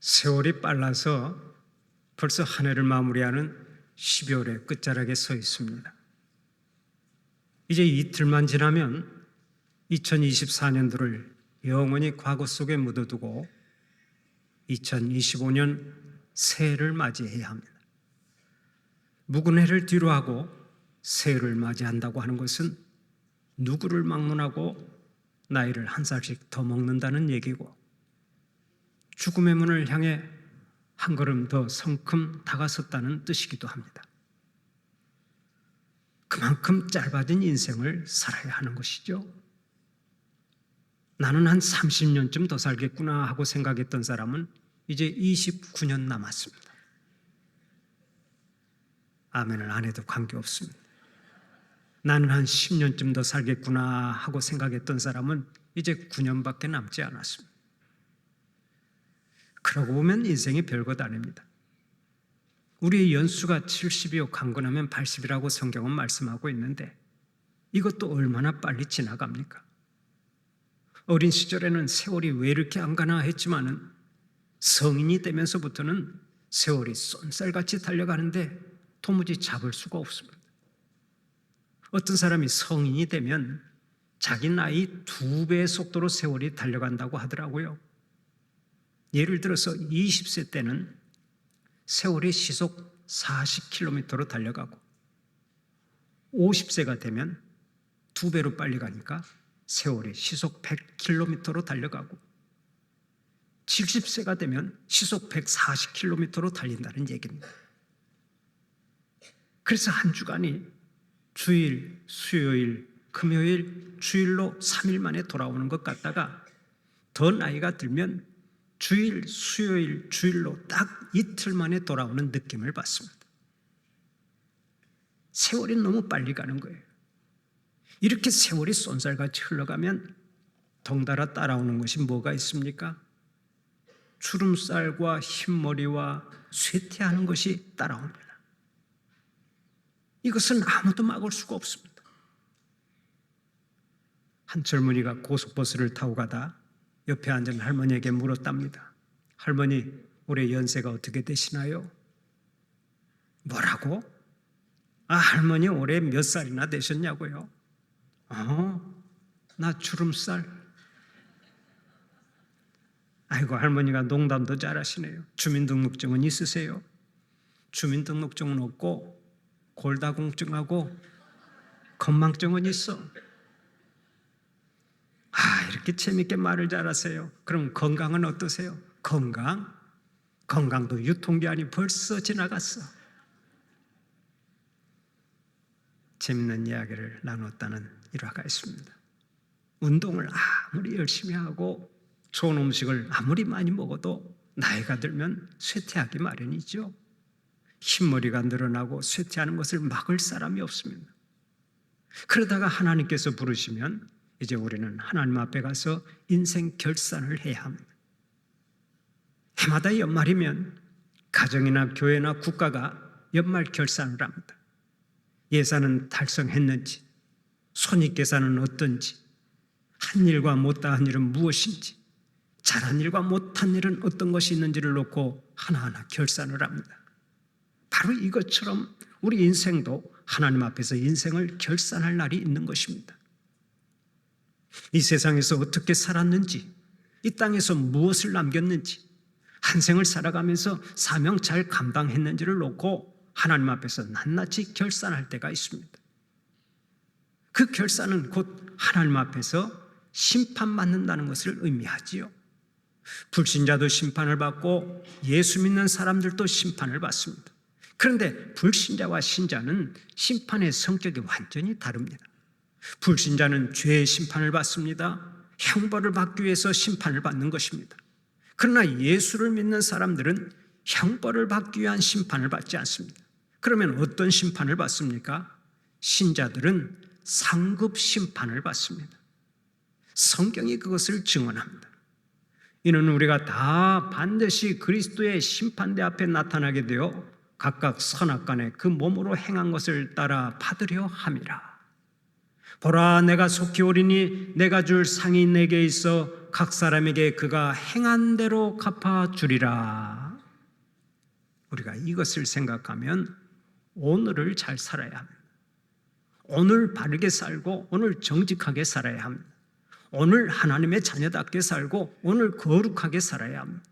세월이 빨라서 벌써 한 해를 마무리하는 12월의 끝자락에 서 있습니다. 이제 이틀만 지나면 2024년도를 영원히 과거 속에 묻어두고 2025년 새해를 맞이해야 합니다. 묵은 해를 뒤로하고 새해를 맞이한다고 하는 것은 누구를 막론하고 나이를 한 살씩 더 먹는다는 얘기고, 죽음의 문을 향해 한 걸음 더 성큼 다가섰다는 뜻이기도 합니다. 그만큼 짧아진 인생을 살아야 하는 것이죠. 나는 한 30년쯤 더 살겠구나 하고 생각했던 사람은 이제 29년 남았습니다. 아멘을 안 해도 관계없습니다. 나는 한 10년쯤 더 살겠구나 하고 생각했던 사람은 이제 9년밖에 남지 않았습니다. 그러고 보면 인생이 별것 아닙니다. 우리의 연수가 70이요 강건하면 80이라고 성경은 말씀하고 있는데 이것도 얼마나 빨리 지나갑니까? 어린 시절에는 세월이 왜 이렇게 안 가나 했지만은 성인이 되면서부터는 세월이 쏜살같이 달려가는데 도무지 잡을 수가 없습니다. 어떤 사람이 성인이 되면 자기 나이 2배의 속도로 세월이 달려간다고 하더라고요. 예를 들어서 20세 때는 세월이 시속 40km로 달려가고 50세가 되면 2배로 빨리 가니까 세월이 시속 100km로 달려가고 70세가 되면 시속 140km로 달린다는 얘기입니다. 그래서 한 주간이 주일, 수요일, 금요일, 주일로 3일 만에 돌아오는 것 같다가 더 나이가 들면 주일, 수요일, 주일로 딱 이틀 만에 돌아오는 느낌을 받습니다. 세월이 너무 빨리 가는 거예요. 이렇게 세월이 쏜살같이 흘러가면 덩달아 따라오는 것이 뭐가 있습니까? 주름살과 흰머리와 쇠퇴하는 것이 따라옵니다. 이것은 아무도 막을 수가 없습니다. 한 젊은이가 고속버스를 타고 가다 옆에 앉은 할머니에게 물었답니다. 할머니, 올해 연세가 어떻게 되시나요? 뭐라고? 할머니 올해 몇 살이나 되셨냐고요? 나 주름살. 아이고, 할머니가 농담도 잘하시네요. 주민등록증은 있으세요? 주민등록증은 없고 골다공증하고 건망증은 있어. 이렇게 재밌게 말을 잘하세요. 그럼 건강은 어떠세요? 건강도 유통기한이 벌써 지나갔어. 재밌는 이야기를 나눴다는 일화가 있습니다. 운동을 아무리 열심히 하고 좋은 음식을 아무리 많이 먹어도 나이가 들면 쇠퇴하기 마련이죠. 흰머리가 늘어나고 쇠퇴하는 것을 막을 사람이 없습니다. 그러다가 하나님께서 부르시면 이제 우리는 하나님 앞에 가서 인생 결산을 해야 합니다. 해마다 연말이면 가정이나 교회나 국가가 연말 결산을 합니다. 예산은 달성했는지, 손익계산은 어떤지, 한 일과 못다한 일은 무엇인지, 잘한 일과 못한 일은 어떤 것이 있는지를 놓고 하나하나 결산을 합니다. 바로 이것처럼 우리 인생도 하나님 앞에서 인생을 결산할 날이 있는 것입니다. 이 세상에서 어떻게 살았는지, 이 땅에서 무엇을 남겼는지, 한 생을 살아가면서 사명 잘 감당했는지를 놓고 하나님 앞에서 낱낱이 결산할 때가 있습니다. 그 결산은 곧 하나님 앞에서 심판받는다는 것을 의미하지요. 불신자도 심판을 받고 예수 믿는 사람들도 심판을 받습니다. 그런데 불신자와 신자는 심판의 성격이 완전히 다릅니다. 불신자는 죄의 심판을 받습니다. 형벌을 받기 위해서 심판을 받는 것입니다. 그러나 예수를 믿는 사람들은 형벌을 받기 위한 심판을 받지 않습니다. 그러면 어떤 심판을 받습니까? 신자들은 상급 심판을 받습니다. 성경이 그것을 증언합니다. 이는 우리가 다 반드시 그리스도의 심판대 앞에 나타나게 되어 각각 선악간에 그 몸으로 행한 것을 따라 받으려 함이라. 보라, 내가 속히 오리니 내가 줄 상이 내게 있어 각 사람에게 그가 행한 대로 갚아주리라. 우리가 이것을 생각하면 오늘을 잘 살아야 합니다. 오늘 바르게 살고 오늘 정직하게 살아야 합니다. 오늘 하나님의 자녀답게 살고 오늘 거룩하게 살아야 합니다.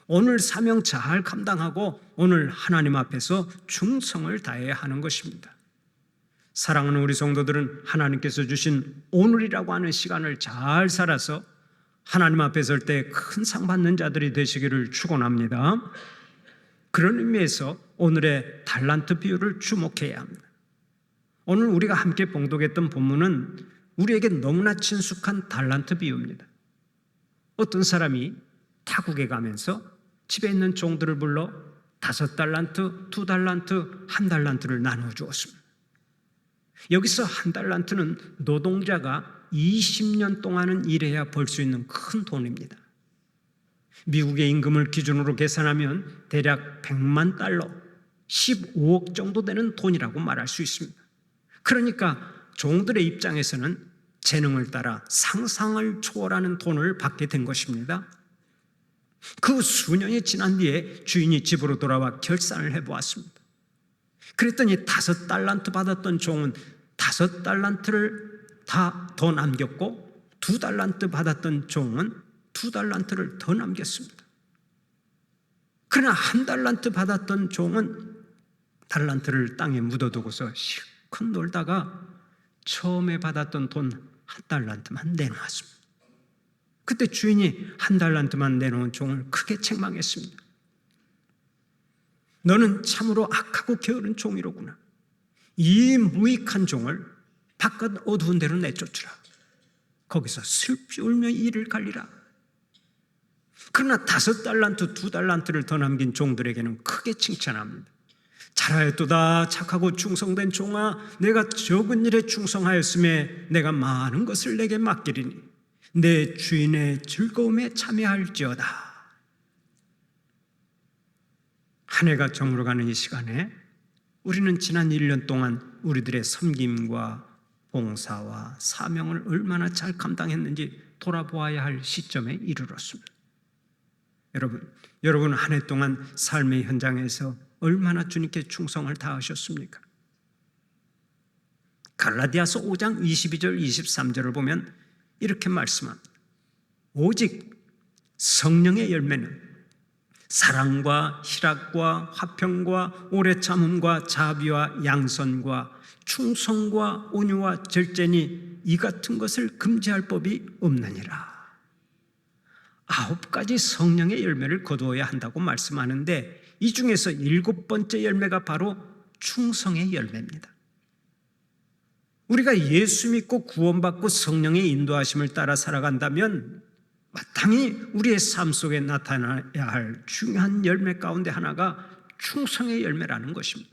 오늘 사명 잘 감당하고 오늘 하나님 앞에서 충성을 다해야 하는 것입니다. 사랑하는 우리 성도들은 하나님께서 주신 오늘이라고 하는 시간을 잘 살아서 하나님 앞에 설 때 큰 상 받는 자들이 되시기를 축원합니다. 그런 의미에서 오늘의 달란트 비유를 주목해야 합니다. 오늘 우리가 함께 봉독했던 본문은 우리에게 너무나 친숙한 달란트 비유입니다. 어떤 사람이 타국에 가면서 집에 있는 종들을 불러 5달란트, 2달란트, 1달란트를 나누어 주었습니다. 여기서 1달란트는 노동자가 20년 동안은 일해야 벌 수 있는 큰 돈입니다. 미국의 임금을 기준으로 계산하면 대략 100만 달러, 15억 정도 되는 돈이라고 말할 수 있습니다. 그러니까 종들의 입장에서는 재능을 따라 상상을 초월하는 돈을 받게 된 것입니다. 그 수년이 지난 뒤에 주인이 집으로 돌아와 결산을 해보았습니다. 그랬더니 5달란트 받았던 종은 5달란트를 다 더 남겼고 2달란트 받았던 종은 2달란트를 더 남겼습니다. 그러나 1달란트 받았던 종은 달란트를 땅에 묻어두고서 실컷 놀다가 처음에 받았던 돈 1달란트만 내놓았습니다. 그때 주인이 1달란트만 내놓은 종을 크게 책망했습니다. 너는 참으로 악하고 게으른 종이로구나. 이 무익한 종을 바깥 어두운 데로 내쫓으라. 거기서 슬피 울며 이를 갈리라. 그러나 5달란트, 2달란트를 더 남긴 종들에게는 크게 칭찬합니다. 잘하였도다 착하고 충성된 종아, 내가 적은 일에 충성하였음에 내가 많은 것을 내게 맡기리니 내 주인의 즐거움에 참여할지어다. 한 해가 저물어가는 이 시간에 우리는 지난 1년 동안 우리들의 섬김과 봉사와 사명을 얼마나 잘 감당했는지 돌아보아야 할 시점에 이르렀습니다. 여러분 한 해 동안 삶의 현장에서 얼마나 주님께 충성을 다하셨습니까? 갈라디아서 5장 22절 23절을 보면 이렇게 말씀합니다. 오직 성령의 열매는 사랑과 희락과 화평과 오래 참음과 자비와 양선과 충성과 온유와 절제니 이 같은 것을 금지할 법이 없느니라. 9가지 성령의 열매를 거두어야 한다고 말씀하는데 이 중에서 7번째 열매가 바로 충성의 열매입니다. 우리가 예수 믿고 구원받고 성령의 인도하심을 따라 살아간다면 마땅히 우리의 삶 속에 나타나야 할 중요한 열매 가운데 하나가 충성의 열매라는 것입니다.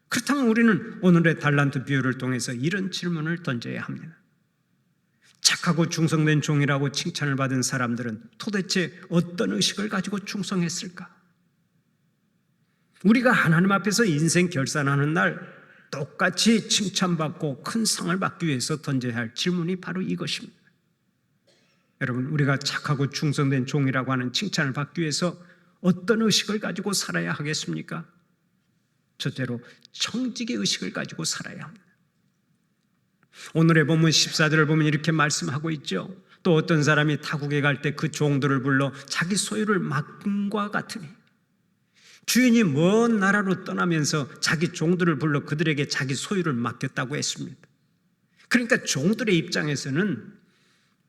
그렇다면 우리는 오늘의 달란트 비유를 통해서 이런 질문을 던져야 합니다. 착하고 충성된 종이라고 칭찬을 받은 사람들은 도대체 어떤 의식을 가지고 충성했을까? 우리가 하나님 앞에서 인생 결산하는 날 똑같이 칭찬받고 큰 상을 받기 위해서 던져야 할 질문이 바로 이것입니다. 여러분, 우리가 착하고 충성된 종이라고 하는 칭찬을 받기 위해서 어떤 의식을 가지고 살아야 하겠습니까? 첫째로 청지기 의식을 가지고 살아야 합니다. 오늘의 본문 14절을 보면 이렇게 말씀하고 있죠. 또 어떤 사람이 타국에 갈 때 그 종들을 불러 자기 소유를 맡김과 같으니, 주인이 먼 나라로 떠나면서 자기 종들을 불러 그들에게 자기 소유를 맡겼다고 했습니다. 그러니까 종들의 입장에서는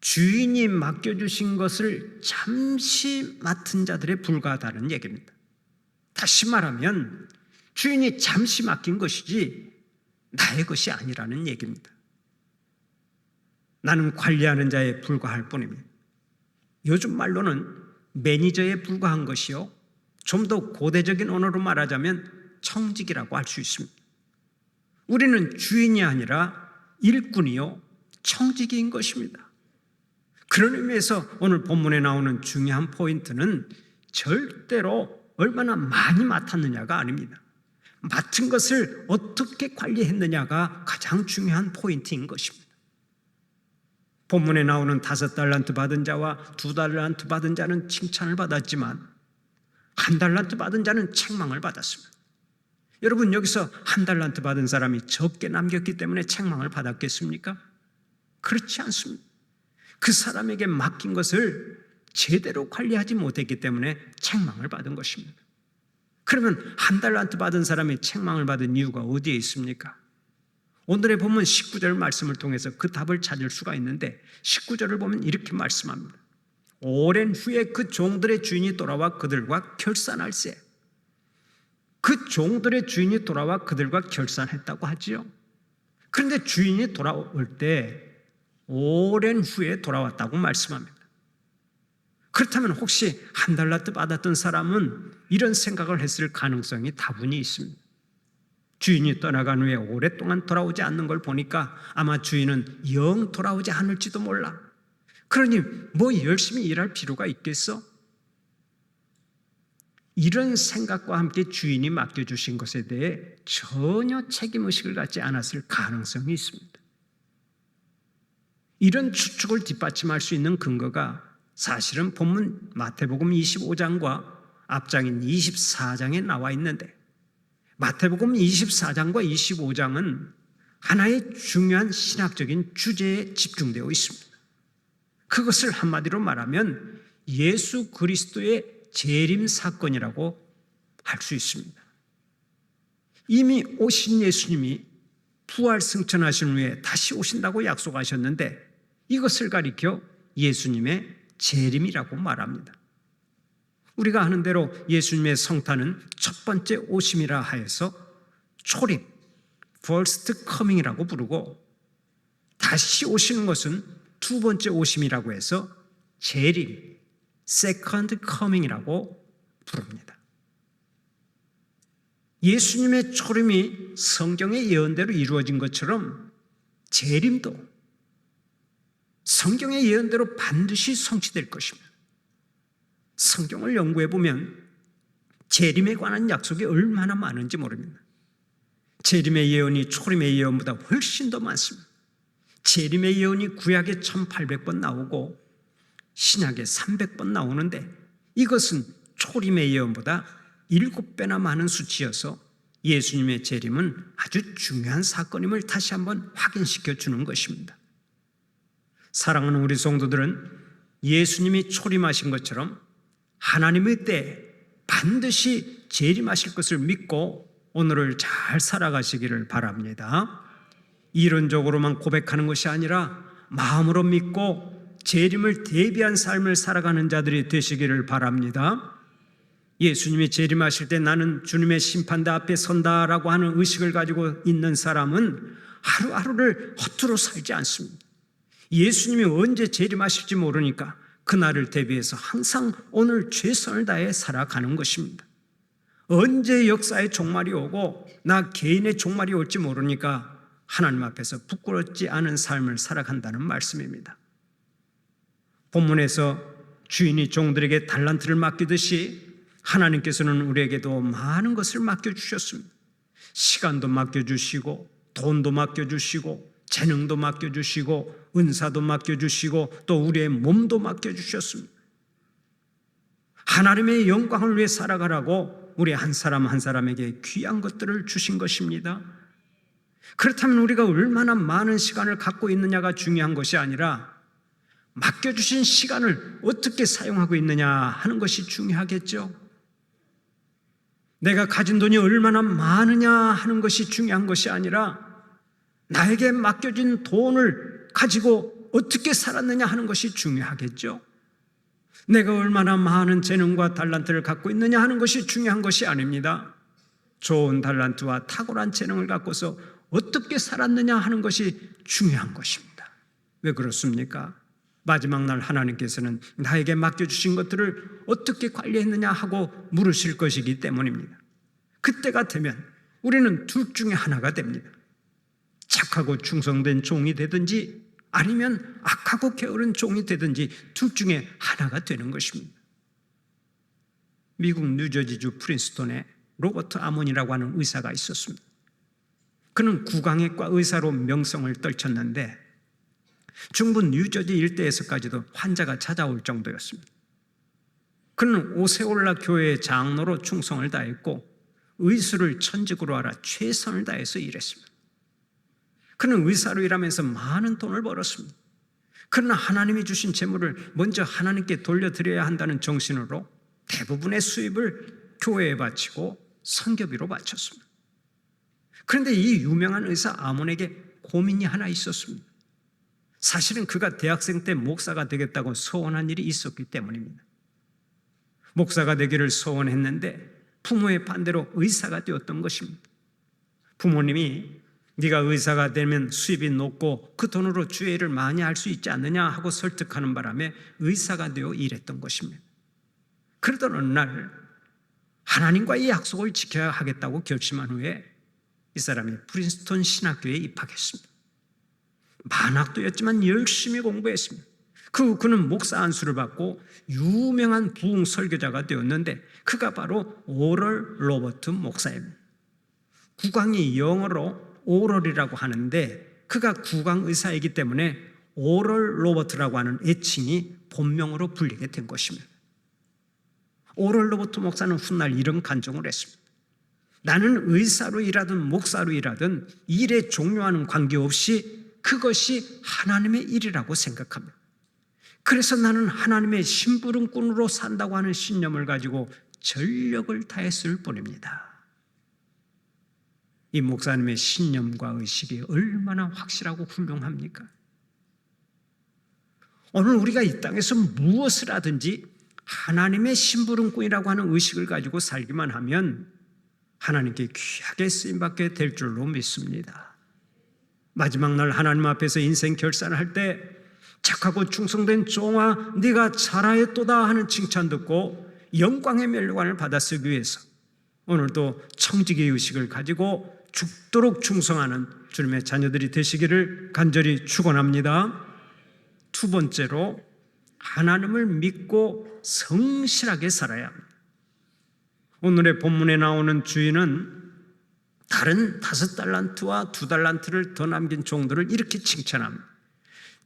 주인이 맡겨주신 것을 잠시 맡은 자들에 불과하다는 얘기입니다. 다시 말하면 주인이 잠시 맡긴 것이지 나의 것이 아니라는 얘기입니다. 나는 관리하는 자에 불과할 뿐입니다. 요즘 말로는 매니저에 불과한 것이요, 좀 더 고대적인 언어로 말하자면 청직이라고 할 수 있습니다. 우리는 주인이 아니라 일꾼이요 청직인 것입니다. 그런 의미에서 오늘 본문에 나오는 중요한 포인트는 절대로 얼마나 많이 맡았느냐가 아닙니다. 맡은 것을 어떻게 관리했느냐가 가장 중요한 포인트인 것입니다. 본문에 나오는 5달란트 받은 자와 2달란트 받은 자는 칭찬을 받았지만 1달란트 받은 자는 책망을 받았습니다. 여러분, 여기서 1달란트 받은 사람이 적게 남겼기 때문에 책망을 받았겠습니까? 그렇지 않습니다. 그 사람에게 맡긴 것을 제대로 관리하지 못했기 때문에 책망을 받은 것입니다. 그러면 1달란트 받은 사람이 책망을 받은 이유가 어디에 있습니까? 오늘의 본문 19절 말씀을 통해서 그 답을 찾을 수가 있는데, 19절을 보면 이렇게 말씀합니다. 오랜 후에 그 종들의 주인이 돌아와 그들과 결산할세. 그 종들의 주인이 돌아와 그들과 결산했다고 하지요. 그런데 주인이 돌아올 때 오랜 후에 돌아왔다고 말씀합니다. 그렇다면 혹시 1달란트 받았던 사람은 이런 생각을 했을 가능성이 다분히 있습니다. 주인이 떠나간 후에 오랫동안 돌아오지 않는 걸 보니까 아마 주인은 영 돌아오지 않을지도 몰라. 그러니 뭐 열심히 일할 필요가 있겠어? 이런 생각과 함께 주인이 맡겨주신 것에 대해 전혀 책임의식을 갖지 않았을 가능성이 있습니다. 이런 추측을 뒷받침할 수 있는 근거가 사실은 본문 마태복음 25장과 앞장인 24장에 나와 있는데, 마태복음 24장과 25장은 하나의 중요한 신학적인 주제에 집중되어 있습니다. 그것을 한마디로 말하면 예수 그리스도의 재림 사건이라고 할 수 있습니다. 이미 오신 예수님이 부활 승천하신 후에 다시 오신다고 약속하셨는데, 이것을 가리켜 예수님의 재림이라고 말합니다. 우리가 아는 대로 예수님의 성탄은 첫 번째 오심이라 하여서 초림, first coming이라고 부르고, 다시 오시는 것은 두 번째 오심이라고 해서 재림, second coming이라고 부릅니다. 예수님의 초림이 성경의 예언대로 이루어진 것처럼 재림도 성경의 예언대로 반드시 성취될 것입니다. 성경을 연구해 보면 재림에 관한 약속이 얼마나 많은지 모릅니다. 재림의 예언이 초림의 예언보다 훨씬 더 많습니다. 재림의 예언이 구약에 1800번 나오고 신약에 300번 나오는데, 이것은 초림의 예언보다 7배나 많은 수치여서 예수님의 재림은 아주 중요한 사건임을 다시 한번 확인시켜 주는 것입니다. 사랑하는 우리 성도들은 예수님이 초림하신 것처럼 하나님의 때에 반드시 재림하실 것을 믿고 오늘을 잘 살아가시기를 바랍니다. 이론적으로만 고백하는 것이 아니라 마음으로 믿고 재림을 대비한 삶을 살아가는 자들이 되시기를 바랍니다. 예수님이 재림하실 때 나는 주님의 심판대 앞에 선다라고 하는 의식을 가지고 있는 사람은 하루하루를 허투루 살지 않습니다. 예수님이 언제 재림하실지 모르니까 그날을 대비해서 항상 오늘 최선을 다해 살아가는 것입니다. 언제 역사의 종말이 오고 나 개인의 종말이 올지 모르니까 하나님 앞에서 부끄럽지 않은 삶을 살아간다는 말씀입니다. 본문에서 주인이 종들에게 달란트를 맡기듯이 하나님께서는 우리에게도 많은 것을 맡겨주셨습니다. 시간도 맡겨주시고 돈도 맡겨주시고 재능도 맡겨주시고 은사도 맡겨주시고 또 우리의 몸도 맡겨주셨습니다. 하나님의 영광을 위해 살아가라고 우리 한 사람 한 사람에게 귀한 것들을 주신 것입니다. 그렇다면 우리가 얼마나 많은 시간을 갖고 있느냐가 중요한 것이 아니라 맡겨주신 시간을 어떻게 사용하고 있느냐 하는 것이 중요하겠죠. 내가 가진 돈이 얼마나 많으냐 하는 것이 중요한 것이 아니라 나에게 맡겨진 돈을 가지고 어떻게 살았느냐 하는 것이 중요하겠죠. 내가 얼마나 많은 재능과 달란트를 갖고 있느냐 하는 것이 중요한 것이 아닙니다. 좋은 달란트와 탁월한 재능을 갖고서 어떻게 살았느냐 하는 것이 중요한 것입니다. 왜 그렇습니까? 마지막 날 하나님께서는 나에게 맡겨주신 것들을 어떻게 관리했느냐 하고 물으실 것이기 때문입니다. 그때가 되면 우리는 둘 중에 하나가 됩니다. 착하고 충성된 종이 되든지 아니면 악하고 게으른 종이 되든지 둘 중에 하나가 되는 것입니다. 미국 뉴저지주 프린스톤에 로버트 아몬이라고 하는 의사가 있었습니다. 그는 구강외과 의사로 명성을 떨쳤는데 중부 뉴저지 일대에서까지도 환자가 찾아올 정도였습니다. 그는 오세올라 교회의 장로로 충성을 다했고 의술을 천직으로 알아 최선을 다해서 일했습니다. 그는 의사로 일하면서 많은 돈을 벌었습니다. 그러나 하나님이 주신 재물을 먼저 하나님께 돌려드려야 한다는 정신으로 대부분의 수입을 교회에 바치고 선교비로 바쳤습니다. 그런데 이 유명한 의사 아몬에게 고민이 하나 있었습니다. 사실은 그가 대학생 때 목사가 되겠다고 소원한 일이 있었기 때문입니다. 목사가 되기를 소원했는데 부모의 반대로 의사가 되었던 것입니다. 부모님이 네가 의사가 되면 수입이 높고 그 돈으로 주의 일을 많이 할 수 있지 않느냐 하고 설득하는 바람에 의사가 되어 일했던 것입니다. 그러던 어느 날 하나님과의 약속을 지켜야 하겠다고 결심한 후에 이 사람이 프린스턴 신학교에 입학했습니다. 만학도였지만 열심히 공부했습니다. 그는 목사 안수를 받고 유명한 부흥 설교자가 되었는데 그가 바로 오럴 로버트 목사입니다. 국왕이 영어로 오럴이라고 하는데 그가 국왕 의사이기 때문에 오럴 로버트라고 하는 애칭이 본명으로 불리게 된 것입니다. 오럴 로버트 목사는 훗날 이런 간증을 했습니다. 나는 의사로 일하든 목사로 일하든 일에 종료하는 관계없이 그것이 하나님의 일이라고 생각합니다. 그래서 나는 하나님의 심부름꾼으로 산다고 하는 신념을 가지고 전력을 다했을 뿐입니다. 이 목사님의 신념과 의식이 얼마나 확실하고 훌륭합니까? 오늘 우리가 이 땅에서 무엇을 하든지 하나님의 심부름꾼이라고 하는 의식을 가지고 살기만 하면 하나님께 귀하게 쓰임받게 될 줄로 믿습니다. 마지막 날 하나님 앞에서 인생 결산을 할 때 착하고 충성된 종아 네가 잘하였도다 하는 칭찬 듣고 영광의 멸관을 받아 쓰기 위해서 오늘도 청지기의 의식을 가지고 죽도록 충성하는 주님의 자녀들이 되시기를 간절히 축원합니다. 두 번째로 하나님을 믿고 성실하게 살아야 합니다. 오늘의 본문에 나오는 주인은 다른 5달란트와 2달란트를 더 남긴 종들을 이렇게 칭찬합니다.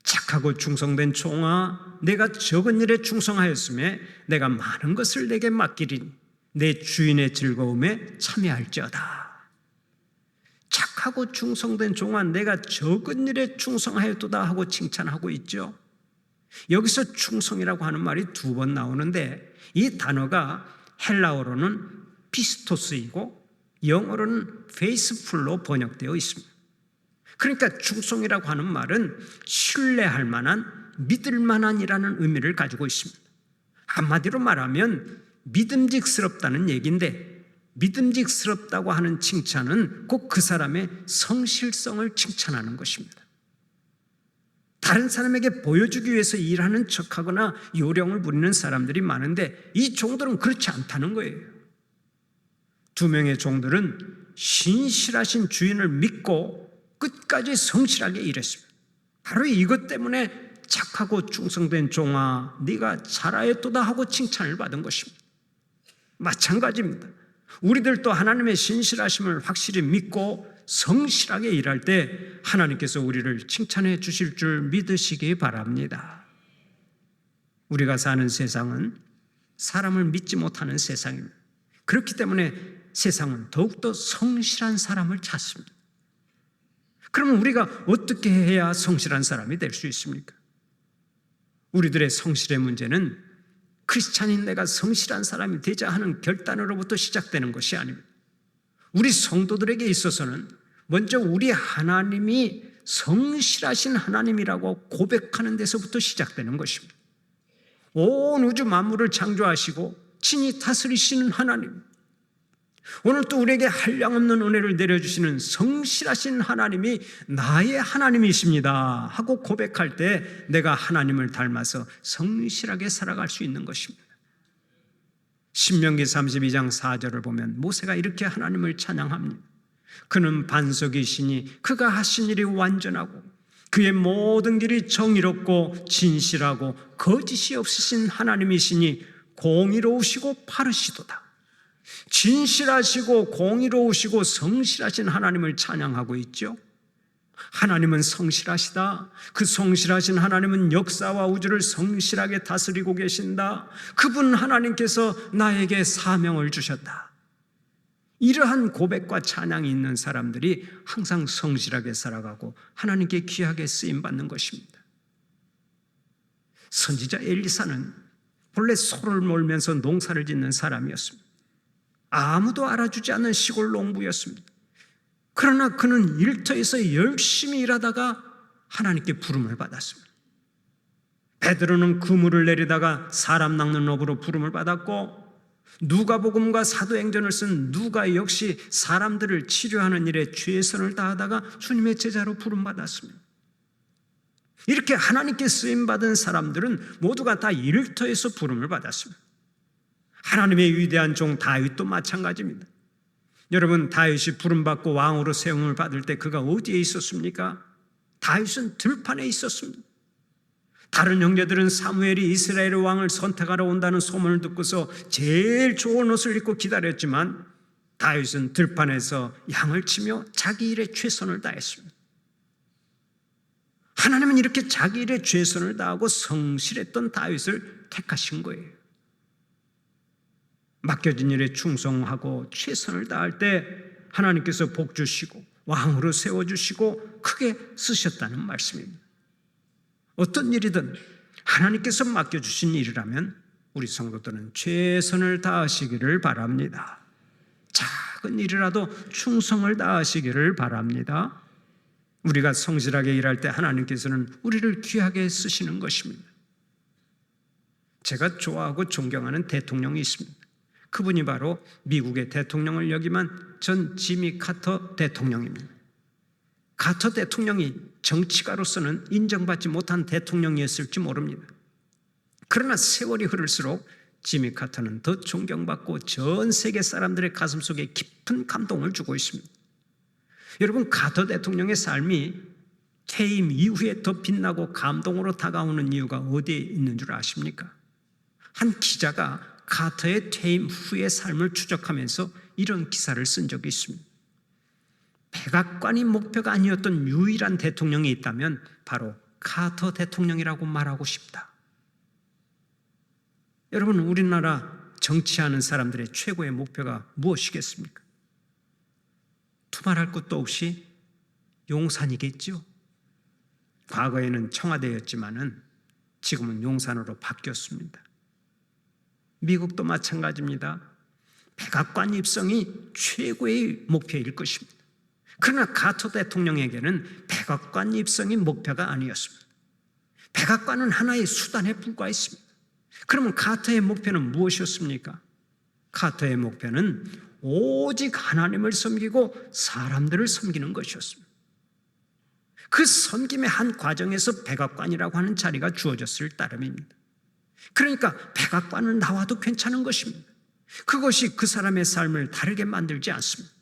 착하고 충성된 종아 내가 적은 일에 충성하였음에 내가 많은 것을 내게 맡기리니 내 주인의 즐거움에 참여할지어다. 착하고 충성된 종아 내가 적은 일에 충성하였도다 하고 칭찬하고 있죠. 여기서 충성이라고 하는 말이 2번 나오는데 이 단어가 헬라어로는 피스토스이고 영어로는 faithful로 번역되어 있습니다. 그러니까 충성이라고 하는 말은 신뢰할 만한, 믿을 만한이라는 의미를 가지고 있습니다. 한마디로 말하면 믿음직스럽다는 얘기인데 믿음직스럽다고 하는 칭찬은 꼭 그 사람의 성실성을 칭찬하는 것입니다. 다른 사람에게 보여주기 위해서 일하는 척하거나 요령을 부리는 사람들이 많은데 이 종들은 그렇지 않다는 거예요. 2명의 종들은 신실하신 주인을 믿고 끝까지 성실하게 일했습니다. 바로 이것 때문에 착하고 충성된 종아 네가 잘하였도다 하고 칭찬을 받은 것입니다. 마찬가지입니다. 우리들도 하나님의 신실하심을 확실히 믿고 성실하게 일할 때 하나님께서 우리를 칭찬해 주실 줄 믿으시기 바랍니다. 우리가 사는 세상은 사람을 믿지 못하는 세상입니다. 그렇기 때문에 세상은 더욱더 성실한 사람을 찾습니다. 그러면 우리가 어떻게 해야 성실한 사람이 될 수 있습니까? 우리들의 성실의 문제는 크리스찬인 내가 성실한 사람이 되자 하는 결단으로부터 시작되는 것이 아닙니다. 우리 성도들에게 있어서는 먼저 우리 하나님이 성실하신 하나님이라고 고백하는 데서부터 시작되는 것입니다. 온 우주 만물을 창조하시고 친히 다스리시는 하나님, 오늘 또 우리에게 한량없는 은혜를 내려주시는 성실하신 하나님이 나의 하나님이십니다 하고 고백할 때 내가 하나님을 닮아서 성실하게 살아갈 수 있는 것입니다. 신명기 32장 4절을 보면 모세가 이렇게 하나님을 찬양합니다. 그는 반석이시니 그가 하신 일이 완전하고 그의 모든 길이 정의롭고 진실하고 거짓이 없으신 하나님이시니 공의로우시고 바르시도다. 진실하시고 공의로우시고 성실하신 하나님을 찬양하고 있죠. 하나님은 성실하시다. 그 성실하신 하나님은 역사와 우주를 성실하게 다스리고 계신다. 그분 하나님께서 나에게 사명을 주셨다. 이러한 고백과 찬양이 있는 사람들이 항상 성실하게 살아가고 하나님께 귀하게 쓰임받는 것입니다. 선지자 엘리사는 본래 소를 몰면서 농사를 짓는 사람이었습니다. 아무도 알아주지 않는 시골 농부였습니다. 그러나 그는 일터에서 열심히 일하다가 하나님께 부름을 받았습니다. 베드로는 그물을 내리다가 사람 낚는 업으로 부름을 받았고, 누가복음과 사도행전을 쓴 누가 역시 사람들을 치료하는 일에 최선을 다하다가 주님의 제자로 부름받았습니다. 이렇게 하나님께 쓰임받은 사람들은 모두가 다 일터에서 부름을 받았습니다. 하나님의 위대한 종 다윗도 마찬가지입니다. 여러분, 다윗이 부름받고 왕으로 세움을 받을 때 그가 어디에 있었습니까? 다윗은 들판에 있었습니다. 다른 형제들은 사무엘이 이스라엘의 왕을 선택하러 온다는 소문을 듣고서 제일 좋은 옷을 입고 기다렸지만 다윗은 들판에서 양을 치며 자기 일에 최선을 다했습니다. 하나님은 이렇게 자기 일에 최선을 다하고 성실했던 다윗을 택하신 거예요. 맡겨진 일에 충성하고 최선을 다할 때 하나님께서 복 주시고 왕으로 세워주시고 크게 쓰셨다는 말씀입니다. 어떤 일이든 하나님께서 맡겨주신 일이라면 우리 성도들은 최선을 다하시기를 바랍니다. 작은 일이라도 충성을 다하시기를 바랍니다. 우리가 성실하게 일할 때 하나님께서는 우리를 귀하게 쓰시는 것입니다. 제가 좋아하고 존경하는 대통령이 있습니다. 그분이 바로 미국의 대통령을 역임한 전 지미 카터 대통령입니다. 카터 대통령이 정치가로서는 인정받지 못한 대통령이었을지 모릅니다. 그러나 세월이 흐를수록 지미 카터는 더 존경받고 전 세계 사람들의 가슴속에 깊은 감동을 주고 있습니다. 여러분, 카터 대통령의 삶이 퇴임 이후에 더 빛나고 감동으로 다가오는 이유가 어디에 있는 줄 아십니까? 한 기자가 카터의 퇴임 후의 삶을 추적하면서 이런 기사를 쓴 적이 있습니다. 백악관이 목표가 아니었던 유일한 대통령이 있다면 바로 카터 대통령이라고 말하고 싶다. 여러분, 우리나라 정치하는 사람들의 최고의 목표가 무엇이겠습니까? 두말할 것도 없이 용산이겠죠. 과거에는 청와대였지만은 지금은 용산으로 바뀌었습니다. 미국도 마찬가지입니다. 백악관 입성이 최고의 목표일 것입니다. 그러나 카터 대통령에게는 백악관 입성이 목표가 아니었습니다. 백악관은 하나의 수단에 불과했습니다. 그러면 카터의 목표는 무엇이었습니까? 카터의 목표는 오직 하나님을 섬기고 사람들을 섬기는 것이었습니다. 그 섬김의 한 과정에서 백악관이라고 하는 자리가 주어졌을 따름입니다. 그러니까 백악관은 나와도 괜찮은 것입니다. 그것이 그 사람의 삶을 다르게 만들지 않습니다.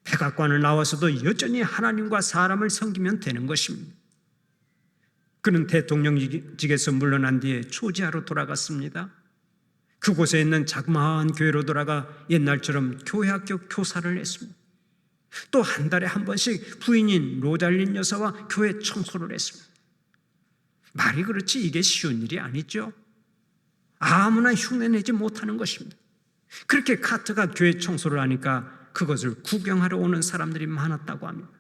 백악관을 나와서도 여전히 하나님과 사람을 섬기면 되는 것입니다. 그는 대통령직에서 물러난 뒤에 조지아로 돌아갔습니다. 그곳에 있는 자그마한 교회로 돌아가 옛날처럼 교회학교 교사를 했습니다. 또 한 달에 한 번씩 부인인 로잘린 여사와 교회 청소를 했습니다. 말이 그렇지 이게 쉬운 일이 아니죠. 아무나 흉내내지 못하는 것입니다. 그렇게 카터가 교회 청소를 하니까 그것을 구경하러 오는 사람들이 많았다고 합니다.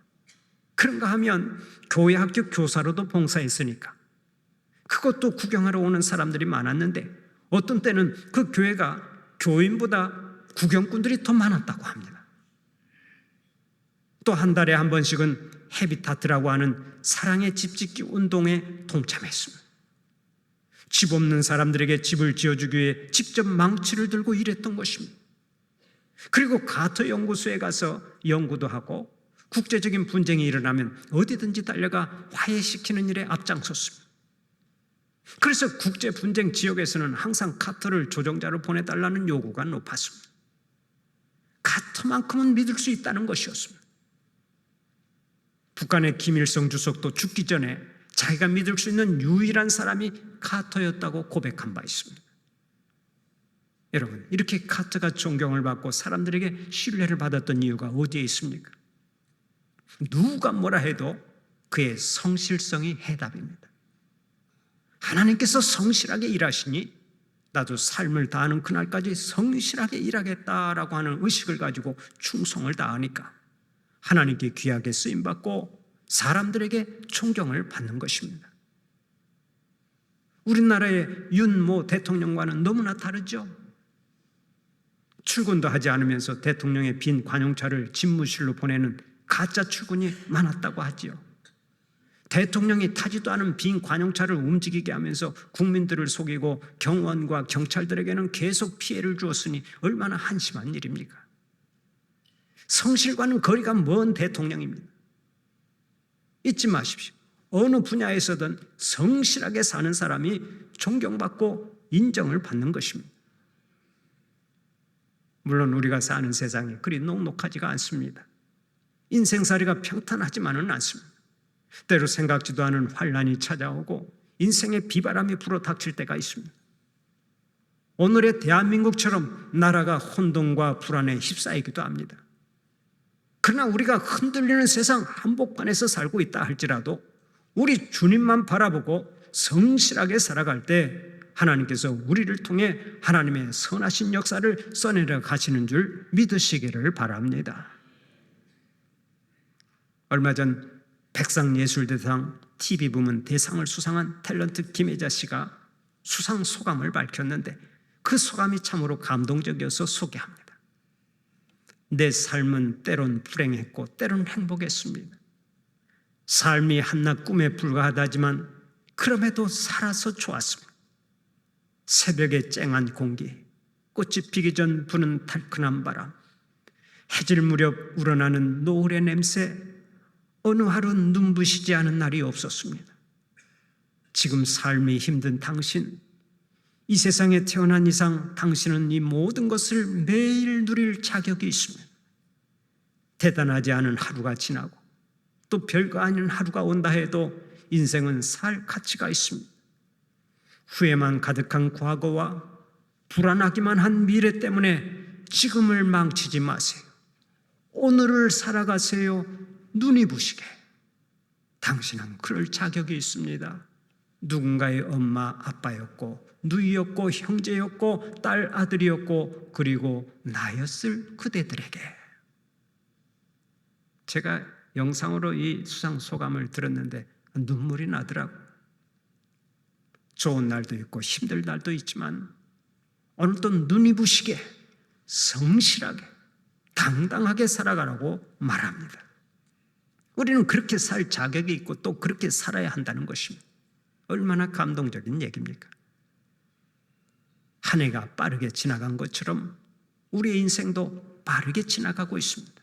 그런가 하면 교회 학교 교사로도 봉사했으니까 그것도 구경하러 오는 사람들이 많았는데 어떤 때는 그 교회가 교인보다 구경꾼들이 더 많았다고 합니다. 또 한 달에 한 번씩은 헤비타트라고 하는 사랑의 집 짓기 운동에 동참했습니다. 집 없는 사람들에게 집을 지어주기 위해 직접 망치를 들고 일했던 것입니다. 그리고 카터 연구소에 가서 연구도 하고 국제적인 분쟁이 일어나면 어디든지 달려가 화해시키는 일에 앞장섰습니다. 그래서 국제 분쟁 지역에서는 항상 카터를 조정자로 보내달라는 요구가 높았습니다. 카터만큼은 믿을 수 있다는 것이었습니다. 북한의 김일성 주석도 죽기 전에 자기가 믿을 수 있는 유일한 사람이 카터였다고 고백한 바 있습니다. 여러분, 이렇게 카트가 존경을 받고 사람들에게 신뢰를 받았던 이유가 어디에 있습니까? 누가 뭐라 해도 그의 성실성이 해답입니다. 하나님께서 성실하게 일하시니 나도 삶을 다하는 그날까지 성실하게 일하겠다라고 하는 의식을 가지고 충성을 다하니까 하나님께 귀하게 쓰임받고 사람들에게 존경을 받는 것입니다. 우리나라의 윤모 대통령과는 너무나 다르죠. 출근도 하지 않으면서 대통령의 빈 관용차를 집무실로 보내는 가짜 출근이 많았다고 하지요. 대통령이 타지도 않은 빈 관용차를 움직이게 하면서 국민들을 속이고 경호원과 경찰들에게는 계속 피해를 주었으니 얼마나 한심한 일입니까? 성실과는 거리가 먼 대통령입니다. 잊지 마십시오. 어느 분야에서든 성실하게 사는 사람이 존경받고 인정을 받는 것입니다. 물론 우리가 사는 세상이 그리 녹록하지가 않습니다. 인생살이가 평탄하지만은 않습니다. 때로 생각지도 않은 환란이 찾아오고 인생의 비바람이 불어닥칠 때가 있습니다. 오늘의 대한민국처럼 나라가 혼돈과 불안에 휩싸이기도 합니다. 그러나 우리가 흔들리는 세상 한복판에서 살고 있다 할지라도 우리 주님만 바라보고 성실하게 살아갈 때 하나님께서 우리를 통해 하나님의 선하신 역사를 써내려 가시는 줄 믿으시기를 바랍니다. 얼마 전 백상예술대상 TV 부문 대상을 수상한 탤런트 김혜자 씨가 수상 소감을 밝혔는데 그 소감이 참으로 감동적이어서 소개합니다. 내 삶은 때론 불행했고 때론 행복했습니다. 삶이 한낱 꿈에 불과하다지만 그럼에도 살아서 좋았습니다. 새벽의 쨍한 공기, 꽃이 피기 전 부는 달큰한 바람, 해질 무렵 우러나는 노을의 냄새, 어느 하루 눈부시지 않은 날이 없었습니다. 지금 삶이 힘든 당신, 이 세상에 태어난 이상 당신은 이 모든 것을 매일 누릴 자격이 있습니다. 대단하지 않은 하루가 지나고 또 별거 아닌 하루가 온다 해도 인생은 살 가치가 있습니다. 후회만 가득한 과거와 불안하기만 한 미래 때문에 지금을 망치지 마세요. 오늘을 살아가세요. 눈이 부시게. 당신은 그럴 자격이 있습니다. 누군가의 엄마, 아빠였고 누이였고 형제였고 딸, 아들이었고 그리고 나였을 그대들에게. 제가 영상으로 이 수상 소감을 들었는데 눈물이 나더라고요. 좋은 날도 있고 힘들 날도 있지만 오늘도 눈이 부시게 성실하게 당당하게 살아가라고 말합니다. 우리는 그렇게 살 자격이 있고 또 그렇게 살아야 한다는 것입니다. 얼마나 감동적인 얘기입니까? 한 해가 빠르게 지나간 것처럼 우리의 인생도 빠르게 지나가고 있습니다.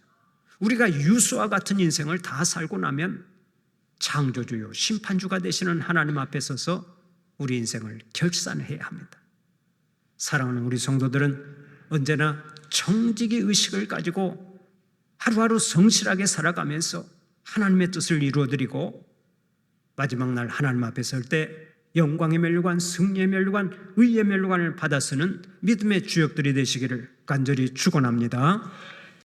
우리가 유수와 같은 인생을 다 살고 나면 창조주요 심판주가 되시는 하나님 앞에 서서 우리 인생을 결산해야 합니다. 사랑하는 우리 성도들은 언제나 정직의 의식을 가지고 하루하루 성실하게 살아가면서 하나님의 뜻을 이루어드리고 마지막 날 하나님 앞에 설 때 영광의 면류관, 승리의 면류관, 의의 면류관을 받아 쓰는 믿음의 주역들이 되시기를 간절히 축원합니다.